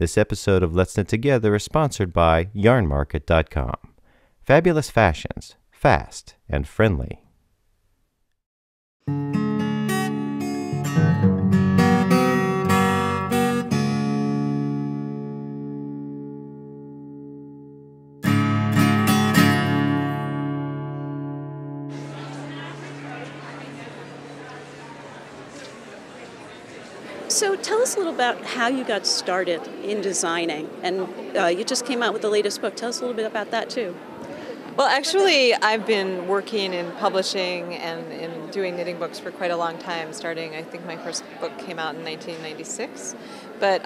This episode of Let's Knit Together is sponsored by yarnmarket.com. Fabulous fashions, fast and friendly. So tell us a little about how you got started in designing, and you just came out with the latest book. Tell us a little bit about that too. Well, actually, I've been working in publishing and in doing knitting books for quite a long time, starting, I think my first book came out in 1996. But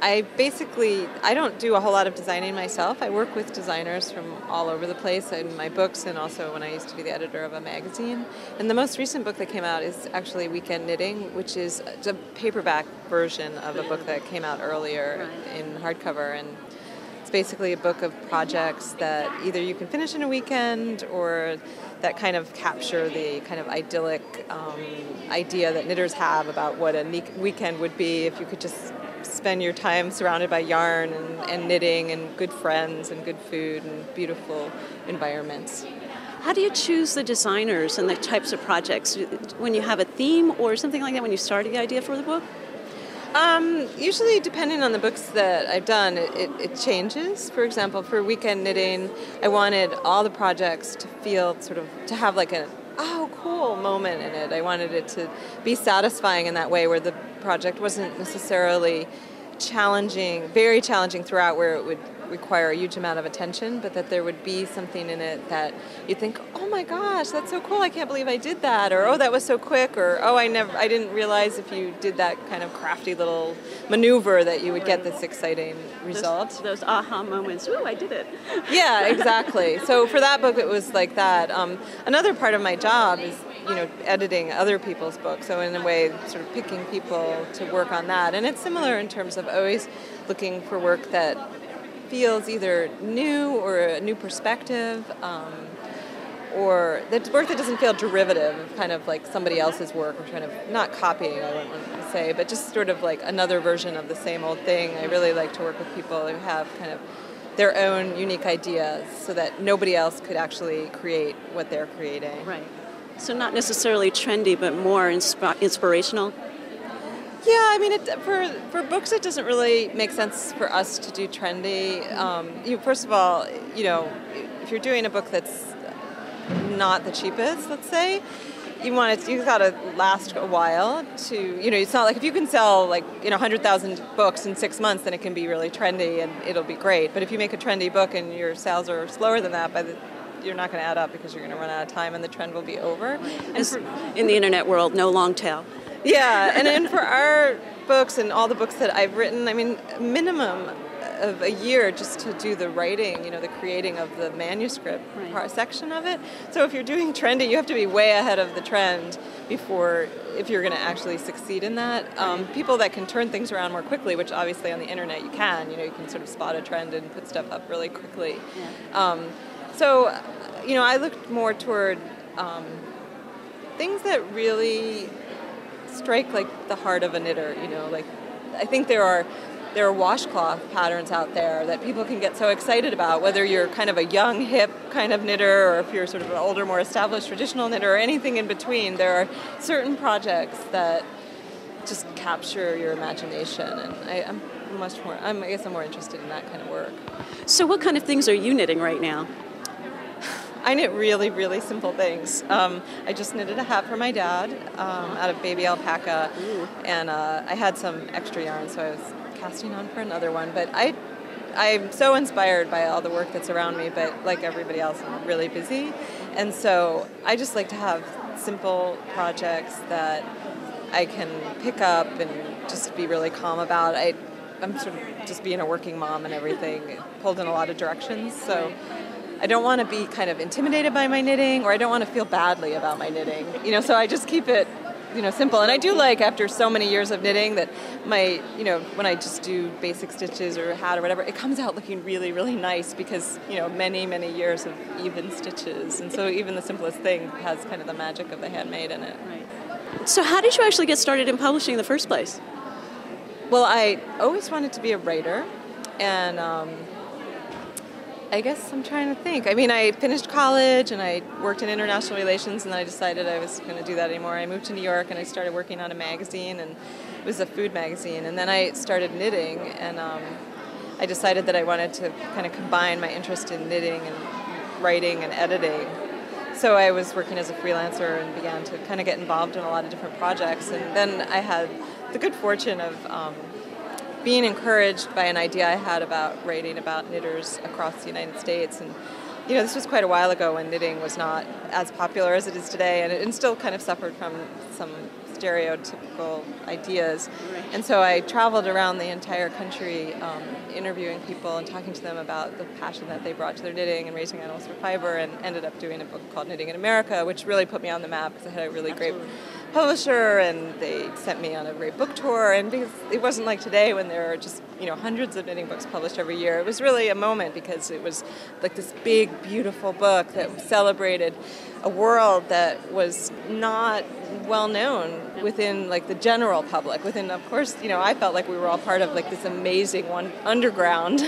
I don't do a whole lot of designing myself. I work with designers from all over the place in my books, and also when I used to be the editor of a magazine. And the most recent book that came out is actually Weekend Knitting, which is a paperback version of a book that came out earlier in hardcover. And it's basically a book of projects that either you can finish in a weekend or that kind of capture the kind of idyllic idea that knitters have about what a weekend would be if you could just spend your time surrounded by yarn and knitting and good friends and good food and beautiful environments. How do you choose the designers and the types of projects? When you have a theme or something like that, when you started the idea for the book? Usually, depending on the books that I've done, it changes. For example, for Weekend Knitting, I wanted all the projects to feel to have like a cool moment in it. I wanted it to be satisfying in that way, where the project wasn't necessarily very challenging throughout, where it would require a huge amount of attention, but that there would be something in it that you think, oh my gosh, that's so cool, I can't believe I did that, or oh, that was so quick, or oh, I didn't realize if you did that kind of crafty little maneuver that you would get this exciting result. Those aha moments, ooh, I did it. Yeah, exactly. So for that book, it was like that. Another part of my job is editing other people's books. So in a way, sort of picking people to work on that. And it's similar in terms of always looking for work that feels either new or a new perspective, or that work that doesn't feel derivative, kind of like somebody else's work, or kind of not copying, I don't want to say, but just sort of like another version of the same old thing. I really like to work with people who have kind of their own unique ideas so that nobody else could actually create what they're creating. Right. So not necessarily trendy, but more inspirational? Yeah, I mean, for books, it doesn't really make sense for us to do trendy. First of all, if you're doing a book that's not the cheapest, let's say, you've got to last a while to, it's not like if you can sell 100,000 books in 6 months, then it can be really trendy and it'll be great. But if you make a trendy book and your sales are slower than that, you're not going to add up because you're going to run out of time and the trend will be over. And in the internet world, no long tail. Yeah, and then for our books and all the books that I've written, I mean, minimum of a year just to do the writing, the creating of the manuscript section of it. So if you're doing trendy, you have to be way ahead of the trend if you're going to actually succeed in that. People that can turn things around more quickly, which obviously on the internet you can, you can sort of spot a trend and put stuff up really quickly. Yeah. I looked more toward things that really strike the heart of a knitter. I think there are washcloth patterns out there that people can get so excited about, whether you're kind of a young, hip kind of knitter, or if you're sort of an older, more established traditional knitter, or anything in between. There are certain projects that just capture your imagination, and I'm more interested in that kind of work. So what kind of things are you knitting right now? I knit really, really simple things. I just knitted a hat for my dad out of baby alpaca, and I had some extra yarn, so I was casting on for another one. But I'm so inspired by all the work that's around me, but like everybody else, I'm really busy. And so I just like to have simple projects that I can pick up and just be really calm about. I'm sort of just being a working mom and everything, pulled in a lot of directions, so I don't want to be kind of intimidated by my knitting, or I don't want to feel badly about my knitting. So I just keep it, simple. And I do like, after so many years of knitting, that when I just do basic stitches or a hat or whatever, it comes out looking really, really nice because, many, many years of even stitches. And so even the simplest thing has kind of the magic of the handmade in it. Right. So how did you actually get started in publishing in the first place? Well, I always wanted to be a writer, and I guess I'm trying to think. I mean, I finished college and I worked in international relations, and then I decided I was going to do that anymore. I moved to New York and I started working on a magazine, and it was a food magazine. And then I started knitting, and I decided that I wanted to kind of combine my interest in knitting and writing and editing. So I was working as a freelancer and began to kind of get involved in a lot of different projects. And then I had the good fortune of being encouraged by an idea I had about writing about knitters across the United States. And, you know, this was quite a while ago when knitting was not as popular as it is today, and it still kind of suffered from some stereotypical ideas. Right. And so I traveled around the entire country interviewing people and talking to them about the passion that they brought to their knitting and raising animals for fiber, and ended up doing a book called Knitting in America, which really put me on the map because I had a really great publisher, and they sent me on a great book tour. And because it wasn't like today when there are just, you know, hundreds of knitting books published every year, it was really a moment because it was like this big, beautiful book that celebrated a world that was not well known within like the general public. Within, of course, you know, I felt like we were all part of like this amazing one underground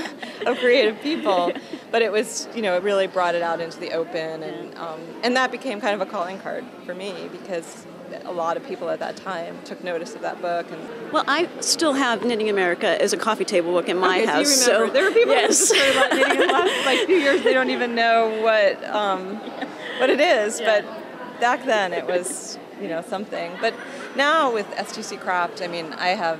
of creative people, but it was, you know, it really brought it out into the open, and that became kind of a calling card for me because a lot of people at that time took notice of that book. And well, I still have Knitting America as a coffee table book in my house. So you remember. There were people who just started about knitting in the last like few years. They don't even know what it is, but back then it was, you know, something. But now with STC Craft, I mean, I have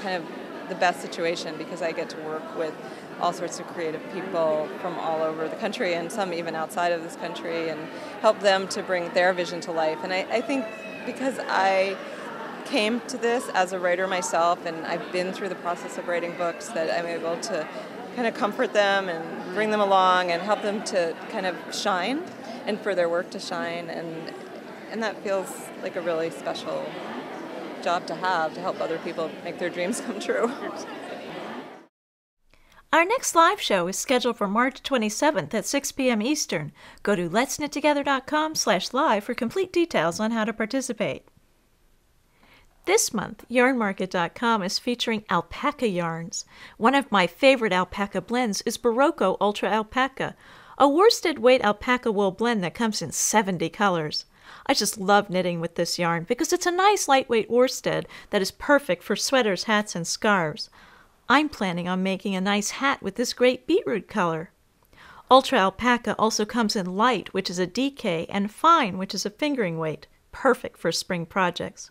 kind of the best situation because I get to work with all sorts of creative people from all over the country, and some even outside of this country, and help them to bring their vision to life. And I think because I came to this as a writer myself, and I've been through the process of writing books, that I'm able to kind of comfort them and bring them along and help them to kind of shine and for their work to shine. And that feels like a really special job to have, to help other people make their dreams come true. Our next live show is scheduled for March 27th at 6 p.m. Eastern. Go to letsknittogether.com/live for complete details on how to participate. This month, yarnmarket.com is featuring alpaca yarns. One of my favorite alpaca blends is Berroco Ultra Alpaca, a worsted weight alpaca wool blend that comes in 70 colors. I just love knitting with this yarn because it's a nice lightweight worsted that is perfect for sweaters, hats, and scarves. I'm planning on making a nice hat with this great beetroot color. Ultra Alpaca also comes in light, which is a DK, and fine, which is a fingering weight, perfect for spring projects.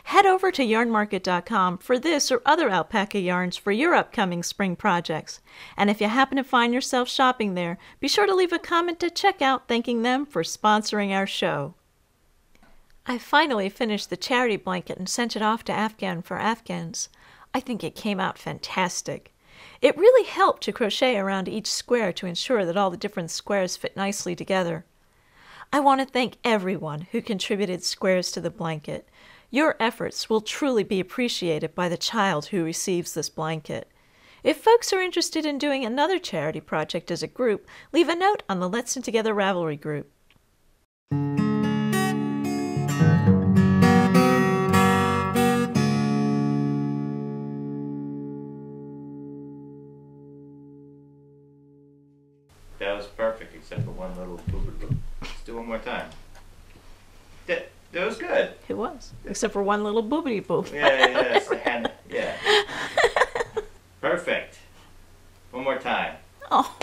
Head over to yarnmarket.com for this or other alpaca yarns for your upcoming spring projects. And if you happen to find yourself shopping there, be sure to leave a comment at checkout thanking them for sponsoring our show. I finally finished the charity blanket and sent it off to Afghan for Afghans. I think it came out fantastic. It really helped to crochet around each square to ensure that all the different squares fit nicely together. I want to thank everyone who contributed squares to the blanket. Your efforts will truly be appreciated by the child who receives this blanket. If folks are interested in doing another charity project as a group, leave a note on the Let's Knit Together Ravelry group. That was perfect, except for one little boop. Let's do one more time. That was good. It was, except for one little boobity boop. Yeah, it's the Henna. Yeah. Perfect. One more time. Oh.